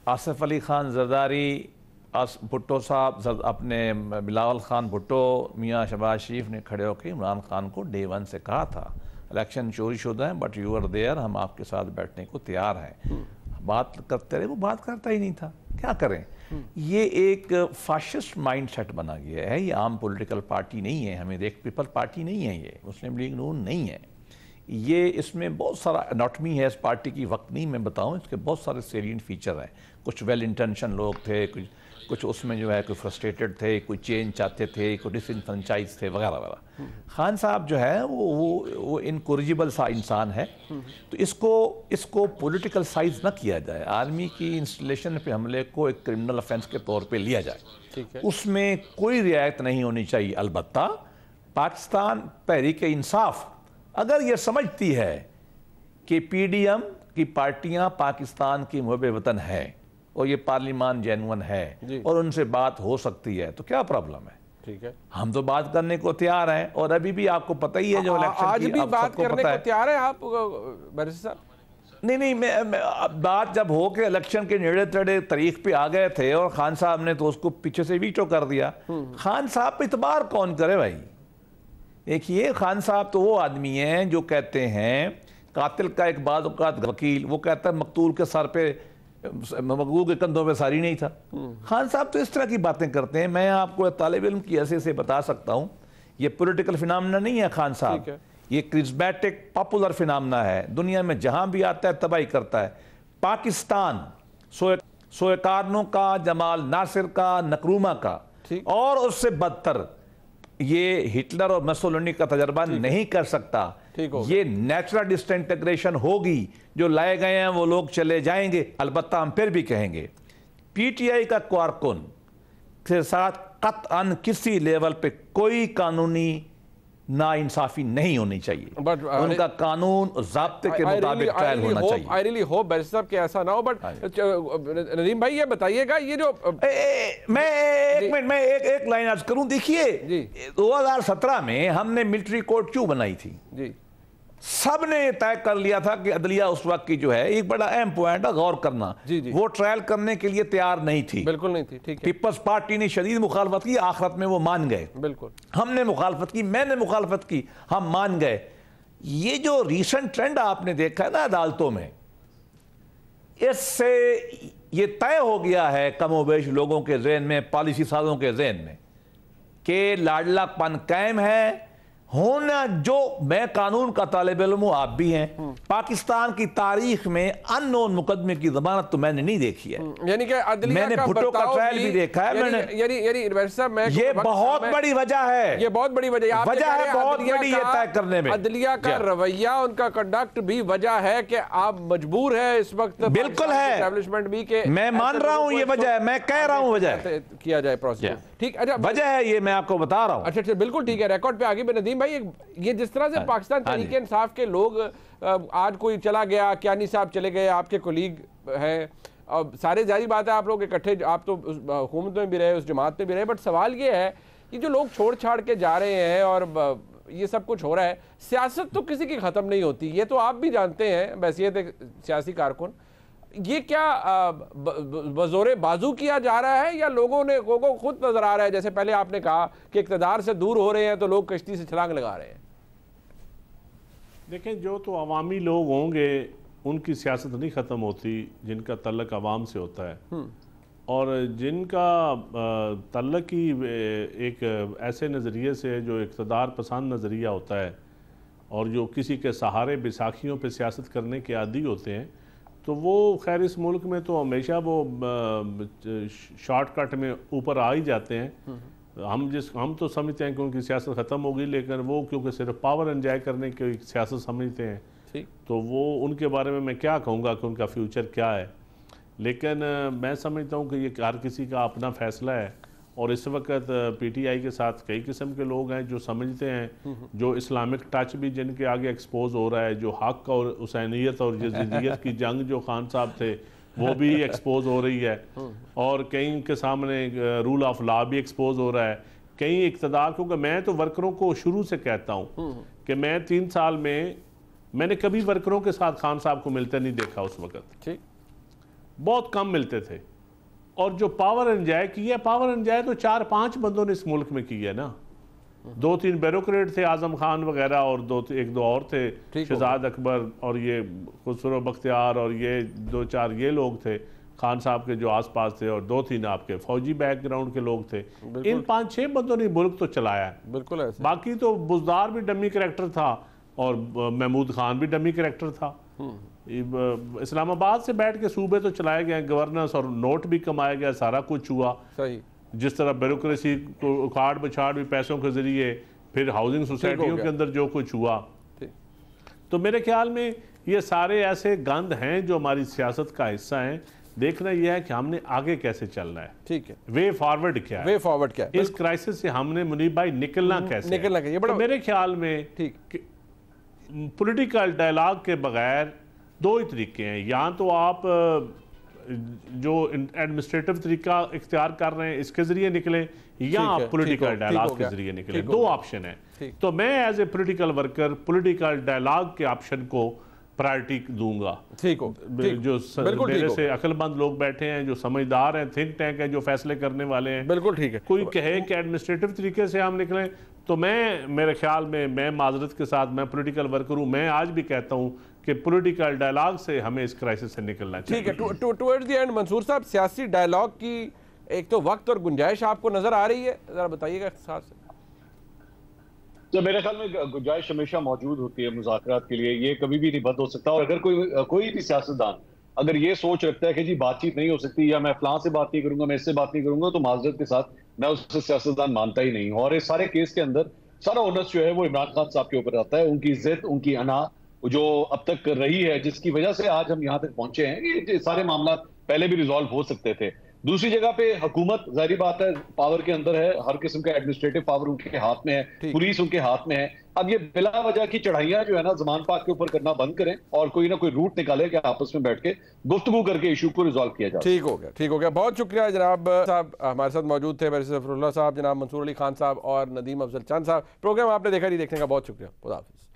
Speaker 12: आसिफ अली खान जरदारी, भुट्टो साहब, अपने बिलावल खान भुट्टो, मियाँ शहबाज शरीफ ने खड़े होकर इमरान खान को डे 1 से कहा था इलेक्शन चोरी शुदा है बट यू आर देयर, हम आपके साथ बैठने को तैयार हैं। बात करते रहे, वो बात करता ही नहीं था। क्या करें? ये एक फाशिस्ट माइंडसेट बना गया है। ये आम पॉलिटिकल पार्टी नहीं है, हमें देख पीपल पार्टी नहीं है, ये मुस्लिम लीग नून नहीं है। ये इसमें बहुत सारा एनाटमी है इस पार्टी की, वक्त नहीं मैं बताऊं, इसके बहुत सारे सेलिएंट फीचर हैं। कुछ वेल इंटेंशन लोग थे, कुछ उसमें जो है कोई फ्रस्ट्रेटेड थे, कोई चेंज चाहते थे, कोई डिसइनफ्रेंचाइज थे, वगैरह वगैरह। खान साहब जो है वो इनकोरिजिबल सा इंसान है, तो इसको पॉलिटिकल साइज ना किया जाए। आर्मी की इंस्टॉलेशन पे हमले को एक क्रिमिनल ऑफेंस के तौर पे लिया जाए, ठीक है, उसमें कोई रियायत नहीं होनी चाहिए। अलबत्ता पाकिस्तान तहरीक इंसाफ अगर ये समझती है कि PDM की पार्टियां पाकिस्तान की मुहब्ब वतन है और ये पार्लिमान जेन्युइन है और उनसे बात हो सकती है, तो क्या प्रॉब्लम है? ठीक है, हम तो बात करने को तैयार हैं। और अभी भी आपको पता ही है जो इलेक्शन
Speaker 1: आज भी बात करने को तैयार है आप बैरिस्टर साहब?
Speaker 12: नहीं, मैं बात जब हो के इलेक्शन के नेड़े तेड़े तारीख पे आ गए थे और खान साहब ने तो उसको पीछे से वीटो कर दिया। खान साहब पे इतबार कौन करे भाई? देखिए, खान साहब तो वो आदमी हैं जो कहते हैं कातिल का एक बाद वकील, वो कहता है मकतूल के सर पे, मकबूल के कंधों पे सारी नहीं था। खान साहब तो इस तरह की बातें करते हैं। मैं आपको तालिब इल्म की ऐसे से बता सकता हूँ, ये पॉलिटिकल फिनोमेना नहीं है खान साहब, ये क्रिस्मेटिक पॉपुलर फिनोमेना है। दुनिया में जहां भी आता है तबाही करता है। पाकिस्तान सोएकारनों का, जमाल नासिर का, नकरूमा का, और उससे बदतर ये हिटलर और मुसोलिनी का तजर्बा नहीं कर सकता। ये नेचुरल डिसइंटीग्रेशन होगी, जो लाए गए हैं वो लोग चले जाएंगे। अलबत्ता हम फिर भी कहेंगे PTI का कारकुन के साथ कतअन किसी लेवल पे कोई कानूनी नाइंसाफी नहीं होनी चाहिए, उनका कानून ज़ाब्ते के मुताबिक ट्रायल होना चाहिए।
Speaker 1: आई रियली होप बैरिस्टर साहब के ऐसा ना हो। बट नदीम भाई ये बताइएगा, ये जो
Speaker 12: मैं एक मिनट में एक लाइन अर्ज करूं। देखिए, 2017 में हमने मिलिट्री कोर्ट क्यों बनाई थी? जी, सब ने ये तय कर लिया था कि अदलिया उस वक्त की जो है एक बड़ा अहम पॉइंट है गौर करना, वो ट्रायल करने के लिए तैयार नहीं थी,
Speaker 1: बिल्कुल नहीं थी। ठीक है,
Speaker 12: पीपल्स पार्टी ने शदीद मुखालफत की, आखिरत में वो मान गए।
Speaker 1: बिल्कुल
Speaker 12: हमने मुखालफत की, मैंने मुखालफत की, हम मान गए। ये जो रीसेंट ट्रेंड आपने देखा है ना अदालतों में, इससे ये तय हो गया है कमोबेश लोगों के जहन में, पॉलिसी साजों के जहन में, कि लाडलापन कायम है होना। जो मैं कानून का तालिब इल्म हूं, आप भी हैं, पाकिस्तान की तारीख में अननोन मुकदमे की जमानत तो मैंने नहीं देखी है।
Speaker 1: यानी कि अदलिया
Speaker 12: मैंने भुट्टो का ट्रायल भी देखा है, मैंने ये बहुत बड़ी वजह है,
Speaker 1: ये बहुत बड़ी वजह
Speaker 12: है बहुत बड़ी ये तय करने में।
Speaker 1: अदलिया का रवैया, उनका कंडक्ट भी वजह है कि आप मजबूर है इस वक्त।
Speaker 12: बिल्कुल है,
Speaker 1: एस्टैब्लिशमेंट भी के
Speaker 12: मैं मान रहा हूं ये वजह है, मैं कह रहा हूं वजह
Speaker 1: किया जाए प्रोसेस। ठीक, अच्छा
Speaker 12: वजह है ये, मैं आपको बता रहा हूं।
Speaker 1: अच्छा, बिल्कुल ठीक है, रिकॉर्ड पे आगे। नदीम भाई, ये जिस तरह से पाकिस्तान तहरीक इंसाफ के लोग, आज कोई चला गया, कियानी साहब चले गए, आपके कोलीग हैं, अब सारे जारी बात है आप लोग इकट्ठे, आप तो हुकूमत में भी रहे, उस जमात में भी रहे, बट सवाल ये है कि जो लोग छोड़ छाड़ के जा रहे हैं और ये सब कुछ हो रहा है, सियासत तो किसी की ख़त्म नहीं होती, ये तो आप भी जानते हैं बैसियत एक सियासी कारकुन। ये क्या बज़ोरे बाजू किया जा रहा है या लोगों को खुद नजर आ रहा है, जैसे पहले आपने कहा कि इक़्तिदार से दूर हो रहे हैं तो लोग कश्ती से छलांग लगा रहे हैं?
Speaker 13: देखें, जो तो अवामी लोग होंगे उनकी सियासत नहीं ख़त्म होती जिनका तल्लक अवाम से होता है, और जिनका तल्लक ही एक ऐसे नज़रिए से जो इक़्तिदार पसंद नज़रिया होता है और जो किसी के सहारे बैसाखियों पे सियासत करने के आदी होते हैं, तो वो खैर इस मुल्क में तो हमेशा वो शॉर्टकट में ऊपर आ ही जाते हैं। हम तो समझते हैं कि उनकी सियासत ख़त्म होगी, लेकिन वो क्योंकि सिर्फ पावर एंजॉय करने की सियासत समझते हैं, तो वो उनके बारे में मैं क्या कहूँगा कि उनका फ्यूचर क्या है। लेकिन मैं समझता हूँ कि ये हर किसी का अपना फ़ैसला है, और इस वक्त पीटीआई के साथ कई किस्म के लोग हैं जो समझते हैं, जो इस्लामिक टच भी जिनके आगे एक्सपोज हो रहा है, जो हक और हुसैनियत और यजीदियत की जंग जो खान साहब थे वो भी एक्सपोज हो रही है, और कई के सामने रूल ऑफ लॉ भी एक्सपोज हो रहा है। कई इक़्तिदार, क्योंकि मैं तो वर्करों को शुरू से कहता हूँ कि मैं 3 साल में मैंने कभी वर्करों के साथ खान साहब को मिलते नहीं देखा। उस वक्त बहुत कम मिलते थे, और जो पावर एंजॉय की है, पावर एंजॉय तो 4-5 बंदों ने इस मुल्क में की है ना। 2-3 ब्यूरोक्रेट थे, आजम खान वगैरह, और 1-2 और थे, शहजाद अकबर और ये खुसरो बख्तियार, और ये 2-4 ये लोग थे खान साहब के जो आसपास थे, और 2-3 आपके फौजी बैकग्राउंड के लोग थे। इन 5-6 बंदों ने मुल्क तो चलाया है।
Speaker 1: बिल्कुल ऐसे।
Speaker 13: बाकी तो बुज़दार भी डमी कैरेक्टर था, और महमूद खान भी डमी कैरेक्टर था। इस्लामाबाद से बैठ के सूबे तो चलाए गए, गवर्नेंस और नोट भी कमाया गया, सारा कुछ हुआ।
Speaker 1: सही।
Speaker 13: जिस तरह ब्यूरोक्रेसी को उखाड़ बछाड़ भी पैसों के जरिए, फिर हाउसिंग सोसाइटियों के अंदर जो कुछ हुआ, तो मेरे ख्याल में ये सारे ऐसे गंद हैं जो हमारी सियासत का हिस्सा हैं। देखना यह है कि हमने आगे कैसे चलना है।
Speaker 1: ठीक है,
Speaker 13: वे फॉरवर्ड क्या है,
Speaker 1: वे फॉरवर्ड क्या है,
Speaker 13: इस क्राइसिस से हमने मुनीब भाई निकलना कैसे, तो मेरे ख्याल में पॉलिटिकल डायलॉग के बगैर 2 ही तरीके हैं। या तो आप जो एडमिनिस्ट्रेटिव तरीका इख्तियार कर रहे हैं इसके जरिए निकले, या आप पॉलिटिकल डायलॉग के जरिए निकले। 2 ऑप्शन है। तो मैं as a political worker political dialogue के ऑप्शन को प्रायोरिटी दूंगा।
Speaker 1: ठीक हो,
Speaker 13: जो मेरे से अक्लमंद लोग बैठे हैं, जो समझदार हैं, थिंक टैंक हैं, जो फैसले करने वाले हैं,
Speaker 1: बिल्कुल ठीक है।
Speaker 13: कोई कहे कि एडमिनिस्ट्रेटिव तरीके से हम निकलें, तो मेरे ख्याल में, मैं माजरत के साथ, मैं पॉलिटिकल वर्कर हूँ, मैं आज भी कहता हूँ कि पॉलिटिकल डायलॉग से हमें इस क्राइसिस से निकलना चाहिए।
Speaker 1: ठीक है, टुवर्ड्स द एंड मंसूर साहब, सियासी डायलॉग की एक तो वक्त और गुंजाइश आपको नजर आ रही है, जरा बताइएगा इख्तिसार से।
Speaker 14: तो मेरे ख्याल में गुंजाइश हमेशा मौजूद होती है मुज़ाकरात के लिए, ये कभी भी नहीं बंद हो सकता। और अगर कोई भी सियासतदान अगर ये सोच रखता है कि जी बातचीत नहीं हो सकती, या मैं फलां से बात नहीं करूंगा, मैं इससे बात नहीं करूंगा, तो माजरत के साथ मैं उससे सियासतदान मानता ही नहीं हूँ। और इस सारे केस के अंदर सारा ओनस जो है वो इमरान खान साहब के ऊपर आता है। उनकी इज्जत, उनकी अना जो अब तक रही है, जिसकी वजह से आज हम यहाँ तक पहुंचे हैं, ये सारे मामला पहले भी रिजॉल्व हो सकते थे। दूसरी जगह पे हुकूमत, जाहिर बात है, पावर के अंदर है, हर किस्म का एडमिनिस्ट्रेटिव पावर उनके हाथ में है, पुलिस उनके हाथ में है। अब ये बिला वजह की चढ़ाइयां जो है ना ज़मान पाक के ऊपर करना बंद करें, और कोई ना कोई रूट निकाले कि आपस में बैठ के गुफ्तगू करके इशू को रिजॉल्व किया जाए।
Speaker 1: ठीक हो गया, ठीक हो गया। बहुत शुक्रिया जनाब साहब, हमारे साथ मौजूद थे बैरिस्टर ज़फ़रुल्लाह साहब, जनाब मंसूर अली खान साहब और नदीम अफजल चंद साहब। प्रोग्राम आपने देखा नहीं, देखने का बहुत शुक्रिया। खुदा हाफ़िज़।